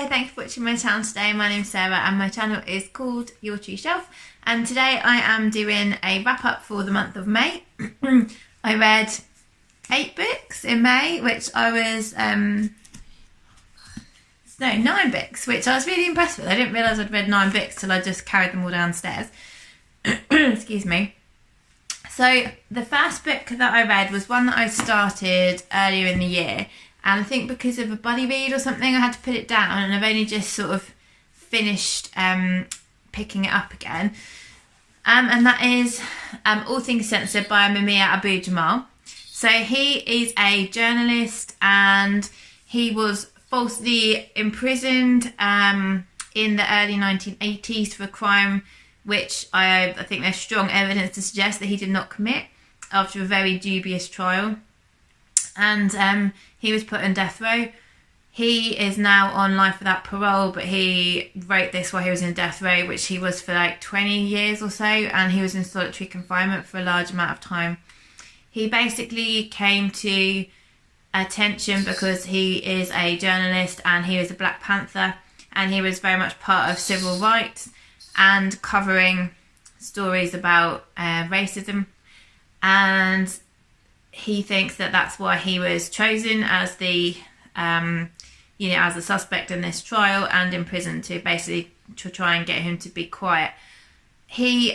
thank you for watching my channel today. My name's Sarah and my channel is called Your True Shelf, and today I am doing a wrap up for the month of May. I read 8 books in May, which I was, 9 books, which I was really impressed with. I didn't realise I'd read 9 books till I just carried them all downstairs. Excuse me. So the first book that I read was one that I started earlier in the year, and I think because of a buddy read or something I had to put it down, and I've only just sort of finished picking it up again. And that is All Things Censored by Mumia Jamal. So he is a journalist and he was falsely imprisoned in the early 1980s for a crime which I think there's strong evidence to suggest that he did not commit, after a very dubious trial. And he was put on death row. He is now on life without parole, but he wrote this while he was in death row, which he was for like 20 years or so, and he was in solitary confinement for a large amount of time. He basically came to attention because he is a journalist and he was a Black Panther, and he was very much part of civil rights and covering stories about racism, and he thinks that that's why he was chosen as the as a suspect in this trial and imprisoned, to try and get him to be quiet. He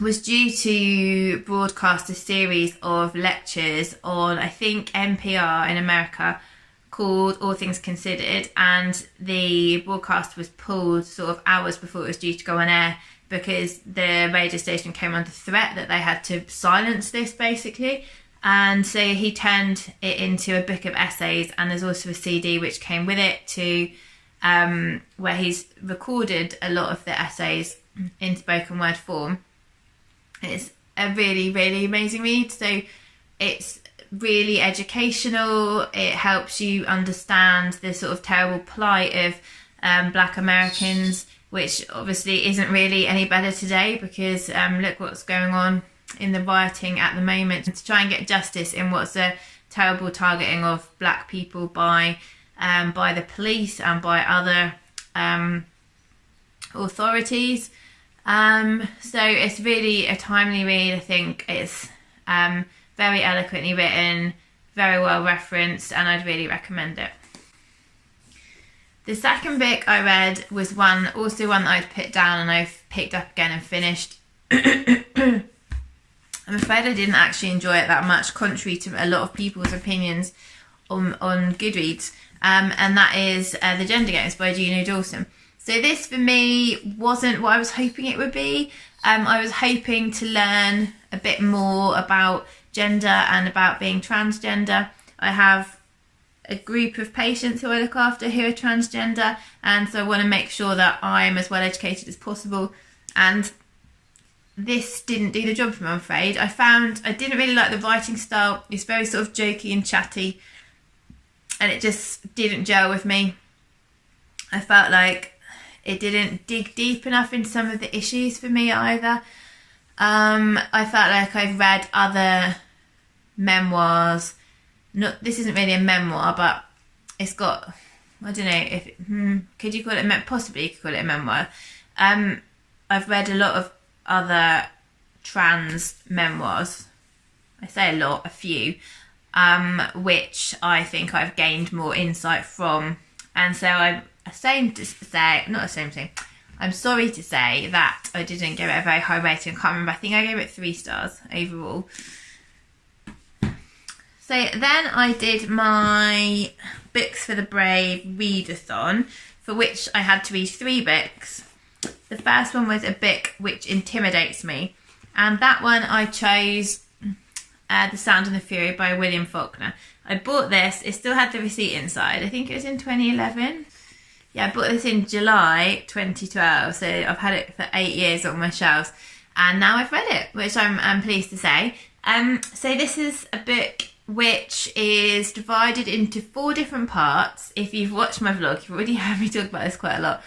was due to broadcast a series of lectures on, I think, NPR in America, called All Things Considered, and the broadcast was pulled sort of hours before it was due to go on air because the radio station came under threat that they had to silence this, basically. And so he turned it into a book of essays, and there's also a CD which came with it to where he's recorded a lot of the essays in spoken word form. It's a really, really amazing read. So it's really educational. It helps you understand the sort of terrible plight of Black Americans, which obviously isn't really any better today because look what's going on in the rioting at the moment, to try and get justice in what's a terrible targeting of Black people by the police and by other authorities. So it's really a timely read. I think it's very eloquently written, very well referenced, and I'd really recommend it. The second book I read was one that I'd put down and I've picked up again and finished. I'm afraid I didn't actually enjoy it that much, contrary to a lot of people's opinions on Goodreads, and that is The Gender Gators by Juno Dawson. So this for me wasn't what I was hoping it would be. I was hoping to learn a bit more about gender and about being transgender. I have a group of patients who I look after who are transgender, and so I want to make sure that I'm as well educated as possible, and this didn't do the job for me, I'm afraid. I didn't really like the writing style. It's very sort of jokey and chatty, and it just didn't gel with me. I felt like it didn't dig deep enough into some of the issues for me either. I felt like I've read other memoirs. This isn't really a memoir, but it's got, I don't know if could you call it possibly you could call it a memoir. I've read a lot of other trans memoirs. I say a lot, a few, which I think I've gained more insight from, and so I'm sorry to say that I didn't give it a very high rating. I can't remember. I think I gave it 3 stars overall. So then I did my Books for the Brave readathon, for which I had to read 3 books. The first one was a book which intimidates me, and that one I chose The Sound and the Fury by William Faulkner. I bought this, it still had the receipt inside. I think it was in 2011. Yeah, I bought this in July 2012, so I've had it for 8 years on my shelves, and now I've read it, which I'm pleased to say. So this is a book which is divided into 4 different parts. If you've watched my vlog, you've already heard me talk about this quite a lot.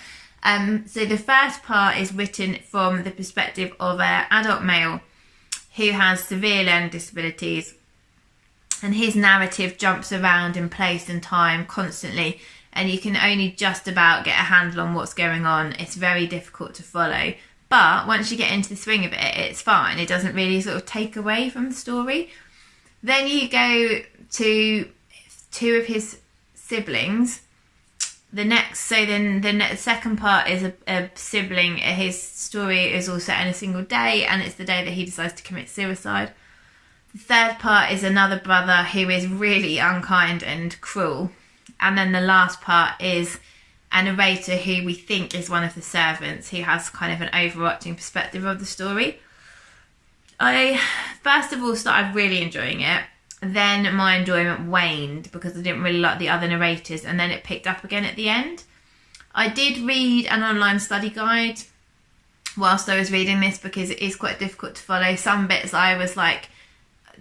So the first part is written from the perspective of an adult male who has severe learning disabilities, and his narrative jumps around in place and time constantly, and you can only just about get a handle on what's going on. It's very difficult to follow. But once you get into the swing of it, it's fine. It doesn't really sort of take away from the story. Then you go to two of his siblings. The second part is a sibling. His story is all set in a single day, and it's the day that he decides to commit suicide. The third part is another brother who is really unkind and cruel. And then the last part is a narrator who we think is one of the servants, who has kind of an overarching perspective of the story. I first of all started really enjoying it. Then my enjoyment waned because I didn't really like the other narrators, and then it picked up again at the end. I did read an online study guide whilst I was reading this because it is quite difficult to follow. Some bits I was like,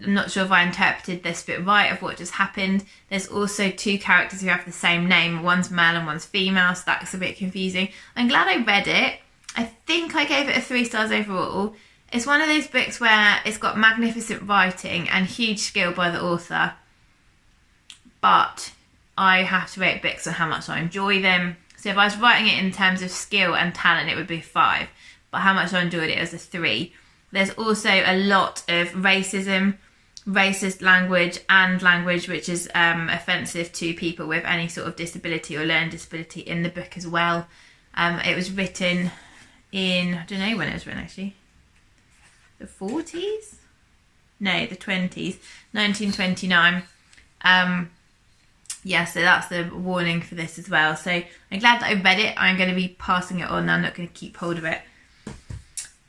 I'm not sure if I interpreted this bit right of what just happened. There's also two characters who have the same name. One's male and one's female, so that's a bit confusing. I'm glad I read it. I think I gave it a 3 stars overall. It's one of those books where it's got magnificent writing and huge skill by the author, but I have to rate books on how much I enjoy them. So if I was writing it in terms of skill and talent, it would be 5, but how much I enjoyed it was a 3. There's also a lot of racism, racist language, and language which is offensive to people with any sort of disability or learning disability in the book as well. It was written in, I don't know when it was written actually, the 40s? No, the 20s, 1929. Yeah, so that's the warning for this as well. So I'm glad that I read it. I'm going to be passing it on. I'm not going to keep hold of it.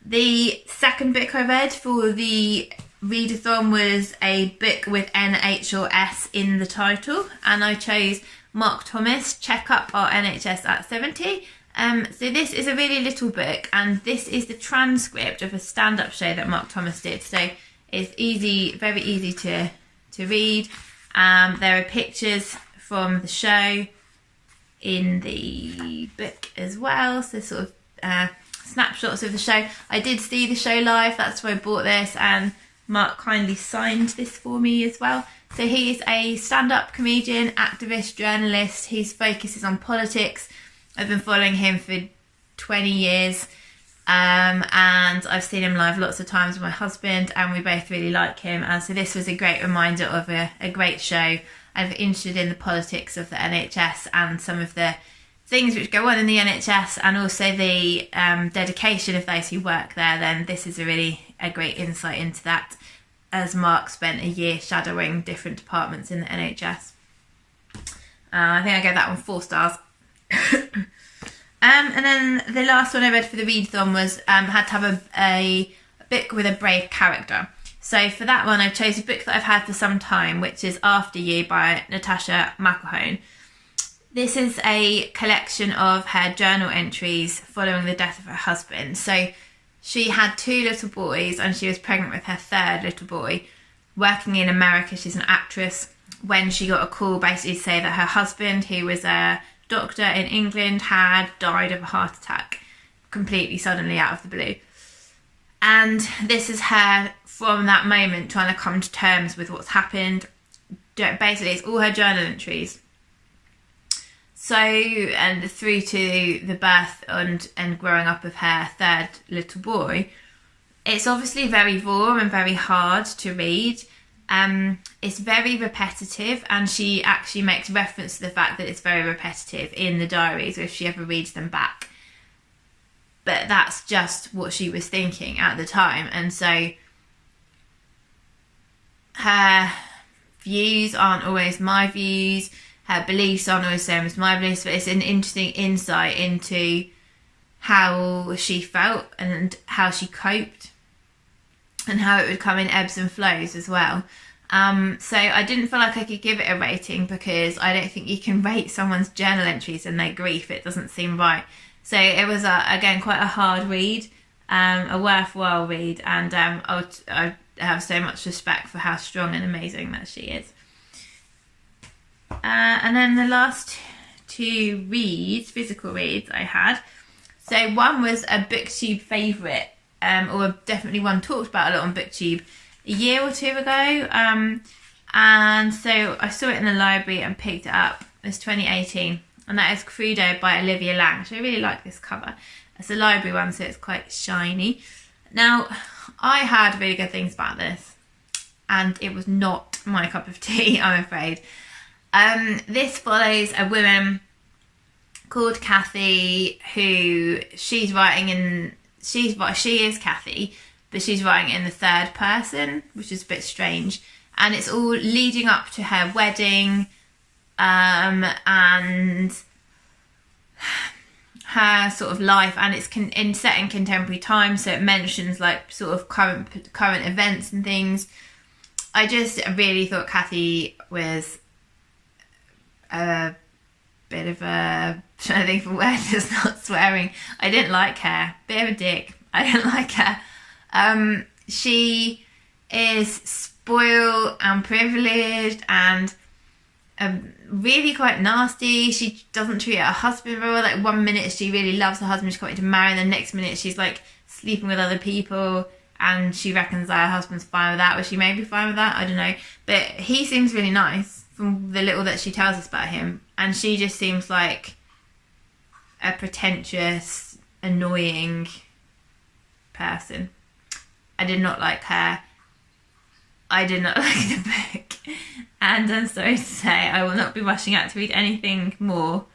The second book I read for the readathon was a book with NH or S in the title, and I chose Mark Thomas, Checkup, Our NHS at 70. So this is a really little book, and this is the transcript of a stand-up show that Mark Thomas did. So it's easy, very easy to read. There are pictures from the show in the book as well, so sort of snapshots of the show. I did see the show live, that's why I bought this, and Mark kindly signed this for me as well. So he is a stand-up comedian, activist, journalist. His focus is on politics. I've been following him for 20 years, and I've seen him live lots of times with my husband, and we both really like him. And so this was a great reminder of a great show. I'm interested in the politics of the NHS and some of the things which go on in the NHS, and also the dedication of those who work there. Then this is a great insight into that, as Mark spent a year shadowing different departments in the NHS. I think I gave that one 4 stars. And then the last one I read for the readathon was had to have a book with a brave character. So for that one, I chose a book that I've had for some time, which is After You by Natascha Mcelhone. This is a collection of her journal entries following the death of her husband. So she had 2 little boys, and she was pregnant with her 3rd little boy. Working in America, she's an actress, when she got a call basically to say that her husband, who was a doctor in England, had died of a heart attack, completely suddenly out of the blue. And this is her, from that moment, trying to come to terms with what's happened. Basically, it's all her journal entries. So, and through to the birth and growing up of her 3rd little boy, it's obviously very raw and very hard to read. It's very repetitive, and she actually makes reference to the fact that it's very repetitive in the diaries if she ever reads them back. But that's just what she was thinking at the time, and so her views aren't always my views, her beliefs aren't always the same as my beliefs, but it's an interesting insight into how she felt and how she coped, and how it would come in ebbs and flows as well. So I didn't feel like I could give it a rating, because I don't think you can rate someone's journal entries and their grief. It doesn't seem right. So it was, again, quite a hard read, a worthwhile read, and I have so much respect for how strong and amazing that she is. And then the last 2 reads, physical reads I had. So one was a BookTube favourite, or definitely one talked about a lot on BookTube a year or 2 ago. And so I saw it in the library and picked it up. It's 2018. and that is Crudo by Olivia Laing. So I really like this cover. It's a library one, so it's quite shiny. Now, I heard really good things about this, and it was not my cup of tea, I'm afraid. This follows a woman called Kathy, who she is Kathy, but she's writing in the third person, which is a bit strange. And it's all leading up to her wedding, and her sort of life, and it's set in contemporary times, so it mentions like sort of current events and things. I just really thought Kathy was a bit of a, trying to think of a word that's not swearing. I didn't like her. Bit of a dick. I didn't like her. She is spoiled and privileged and really quite nasty. She doesn't treat her husband very well. Like, one minute she really loves her husband, she's coming to marry, and the next minute she's like sleeping with other people, and she reckons that her husband's fine with that, or she may be fine with that, I don't know. But he seems really nice from the little that she tells us about him, and she just seems like a pretentious, annoying person. I did not like her. I did not like the book, and I'm sorry to say I will not be rushing out to read anything more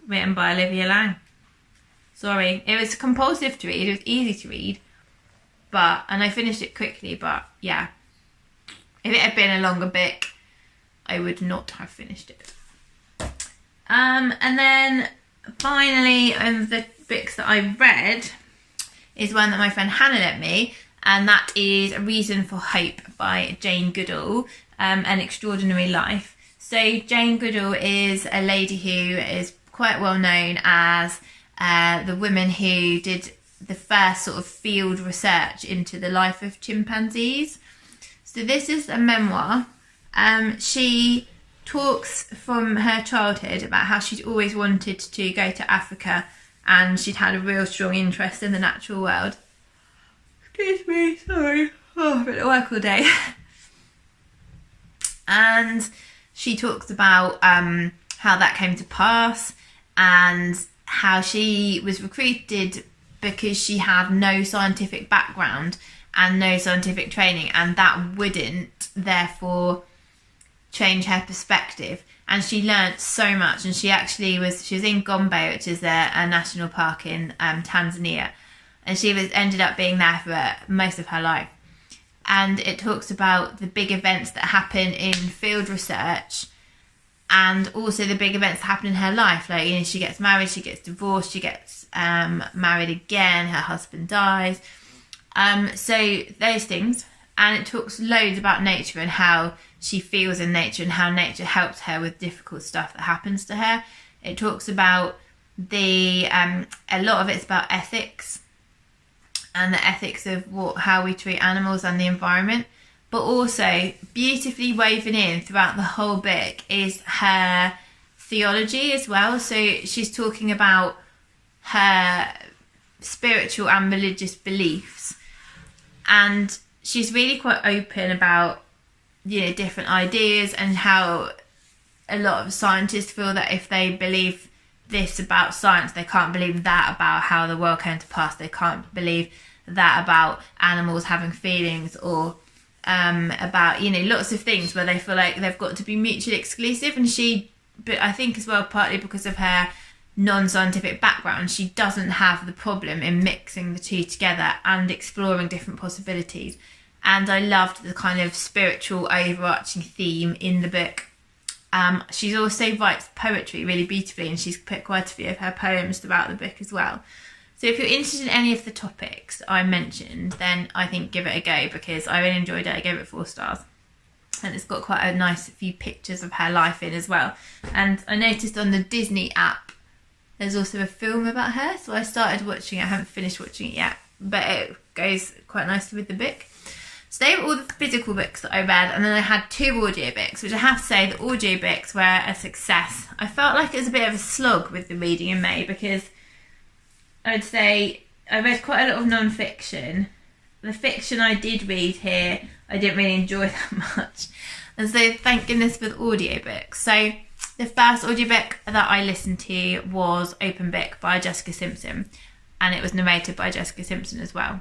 written by Olivia Laing. Sorry. It was compulsive to read, it was easy to read, and I finished it quickly, but yeah. If it had been a longer book, I would not have finished it. And then finally, the books that I read is one that my friend Hannah lent me, and that is A Reason for Hope by Jane Goodall, An Extraordinary Life. So Jane Goodall is a lady who is quite well known as the woman who did the first sort of field research into the life of chimpanzees. So this is a memoir. She talks from her childhood about how she'd always wanted to go to Africa, and she'd had a real strong interest in the natural world. Excuse me, sorry. Oh, I've been at work all day. And she talks about how that came to pass, and how she was recruited because she had no scientific background and no scientific training, and that wouldn't therefore change her perspective. And she learnt so much, and she was in Gombe, which is a national park in Tanzania, and she ended up being there for most of her life. And it talks about the big events that happen in field research, and also the big events that happen in her life. Like, you know, she gets married, she gets divorced, she gets married again, her husband dies. So those things. And it talks loads about nature and how she feels in nature and how nature helps her with difficult stuff that happens to her. It talks about a lot of it's about ethics, and the ethics of how we treat animals and the environment. But also, beautifully woven in throughout the whole book is her theology as well. So she's talking about her spiritual and religious beliefs, and she's really quite open about, you know, different ideas, and how a lot of scientists feel that if they believe this about science, they can't believe that about how the world came to pass. They can't believe that about animals having feelings, or about, you know, lots of things where they feel like they've got to be mutually exclusive. And but I think as well, partly because of her non-scientific background, she doesn't have the problem in mixing the two together and exploring different possibilities. And I loved the kind of spiritual overarching theme in the book. She also writes poetry really beautifully, and she's put quite a few of her poems throughout the book as well. So if you're interested in any of the topics I mentioned, then I think give it a go, because I really enjoyed it. I gave it 4 stars. And it's got quite a nice few pictures of her life in as well. And I noticed on the Disney app, there's also a film about her. So I started watching it. I haven't finished watching it yet, but it goes quite nicely with the book. So they were all the physical books that I read, and then I had 2 audiobooks, which I have to say the audiobooks were a success. I felt like it was a bit of a slog with the reading in May, because I'd say I read quite a lot of non-fiction. The fiction I did read here, I didn't really enjoy that much. And so thank goodness for the audiobooks. So The first audiobook that I listened to was Open Book by Jessica Simpson, and it was narrated by Jessica Simpson as well.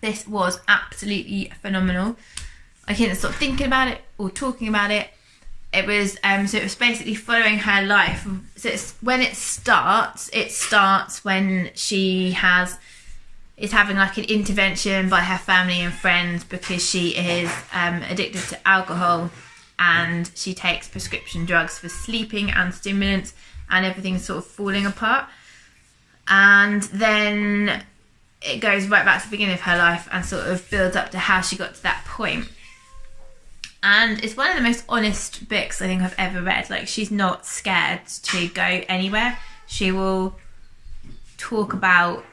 This was absolutely phenomenal. I couldn't stop thinking about it or talking about it. It was so it was basically following her life. So when it starts when she is having like an intervention by her family and friends because she is addicted to alcohol, and she takes prescription drugs for sleeping and stimulants, and everything's sort of falling apart. And then it goes right back to the beginning of her life and sort of builds up to how she got to that point. And it's one of the most honest books I think I've ever read. Like, she's not scared to go anywhere. She will talk about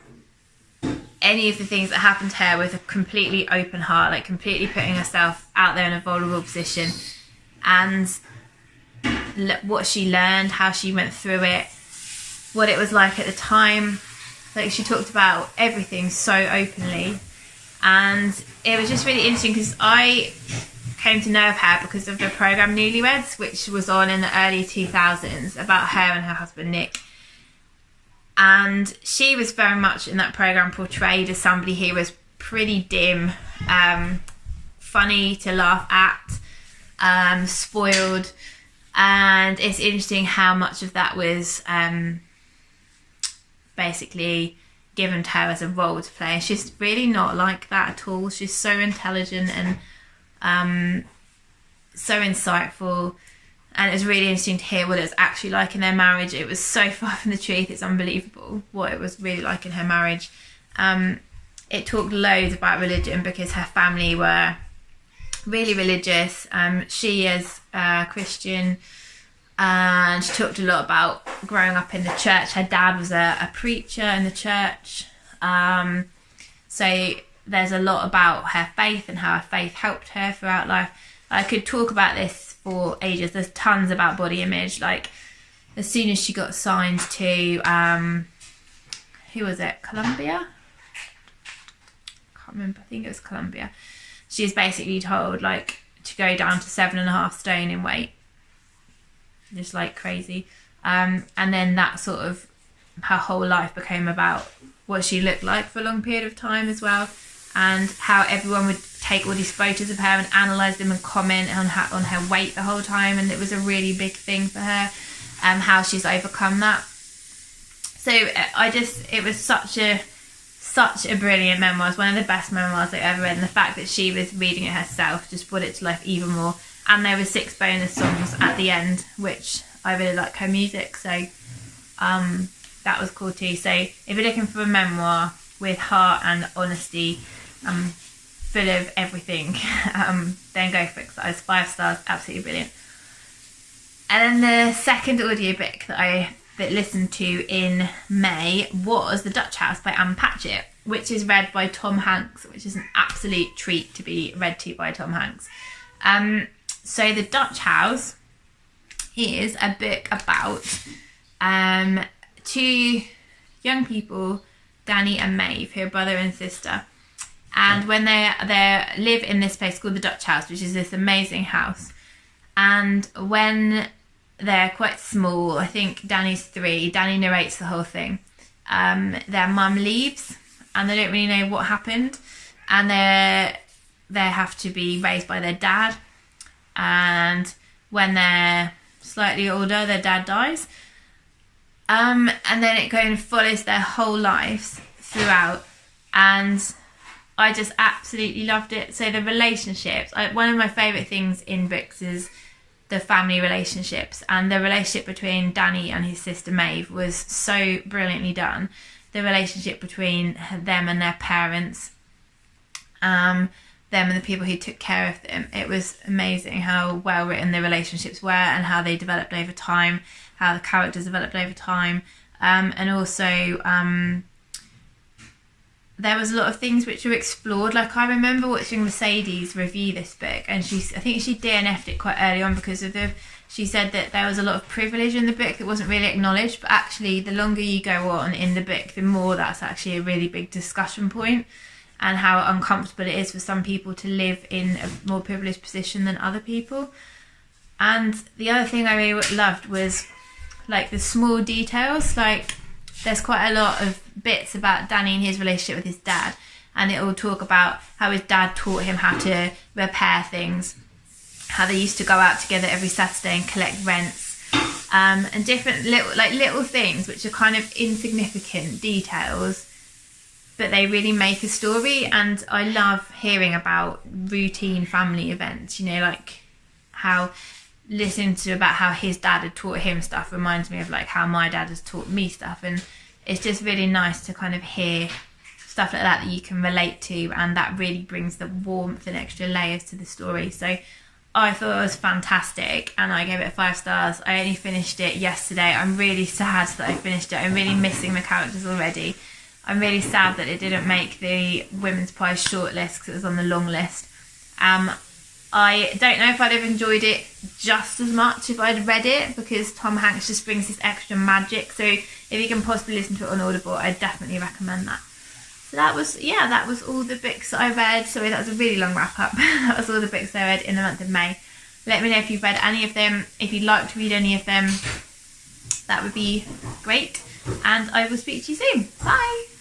any of the things that happened to her with a completely open heart, like completely putting herself out there in a vulnerable position, and what she learned, how she went through it, what it was like at the time. Like, she talked about everything so openly, and it was just really interesting because I came to know of her because of the programme Newlyweds, which was on in the early 2000s about her and her husband Nick. And she was very much in that programme portrayed as somebody who was pretty dim, funny to laugh at, spoiled. And it's interesting how much of that was basically given to her as a role to play. She's really not like that at all. She's so intelligent and so insightful. And it was really interesting to hear what it was actually like in their marriage. It was so far from the truth. It's unbelievable what it was really like in her marriage. It talked loads about religion because her family were really religious. She is Christian, and she talked a lot about growing up in the church. Her dad was a preacher in the church. So there's a lot about her faith and how her faith helped her throughout life. I could talk about this for ages. There's tons about body image. Like, as soon as she got signed to who was it, Columbia? Can't remember. I think it was Columbia. She was basically told like to go down to 7.5 stone in weight, just like crazy. And then that sort of, her whole life became about what she looked like for a long period of time as well, and how everyone would take all these photos of her and analyse them and comment on her weight the whole time. And it was a really big thing for her, how she's overcome that. So it was such a brilliant memoir. It's one of the best memoirs I've ever read, and the fact that she was reading it herself just brought it to life even more. And there were 6 bonus songs at the end, which I really like her music, so that was cool too. So if you're looking for a memoir with heart and honesty, full of everything, then go for it. That was 5 stars, absolutely brilliant. And then the second audiobook that I listened to in May was The Dutch House by Patchett, which is read by Tom Hanks, which is an absolute treat to be read to by Tom Hanks. So The Dutch House is a book about 2 young people, Danny and Maeve, who are brother and sister. And when they live in this place called the Dutch House, which is this amazing house. And when they're quite small, I think Danny's 3, Danny narrates the whole thing. Their mum leaves and they don't really know what happened. And they have to be raised by their dad. And when they're slightly older, their dad dies. And then it kind of follows their whole lives throughout. And I just absolutely loved it. So the relationships, one of my favourite things in books is the family relationships, and the relationship between Danny and his sister Maeve was so brilliantly done. The relationship between them and their parents, them and the people who took care of them. It was amazing how well written the relationships were and how they developed over time, how the characters developed over time, and also there was a lot of things which were explored. Like, I remember watching Mercedes review this book, and I think she DNF'd it quite early on because of she said that there was a lot of privilege in the book that wasn't really acknowledged, but actually the longer you go on in the book, the more that's actually a really big discussion point, and how uncomfortable it is for some people to live in a more privileged position than other people. And the other thing I really loved was like the small details. Like there's quite a lot of bits about Danny and his relationship with his dad, and it will talk about how his dad taught him how to repair things, how they used to go out together every Saturday and collect rents, and different little things which are kind of insignificant details, but they really make a story. And I love hearing about routine family events, you know, like how listening to about how his dad had taught him stuff reminds me of like how my dad has taught me stuff, and it's just really nice to kind of hear stuff like that you can relate to, and that really brings the warmth and extra layers to the story. So I thought it was fantastic, and I gave it 5 stars. I only finished it yesterday. I'm really sad that I finished it. I'm really missing the characters already. I'm really sad that it didn't make the Women's Prize shortlist because it was on the long list. I don't know if I'd have enjoyed it just as much if I'd read it, because Tom Hanks just brings this extra magic. So if you can possibly listen to it on Audible, I'd definitely recommend that. So that was all the books that I read. Sorry, that was a really long wrap up. That was all the books I read in the month of May. Let me know if you've read any of them. If you'd like to read any of them, that would be great. And I will speak to you soon. Bye.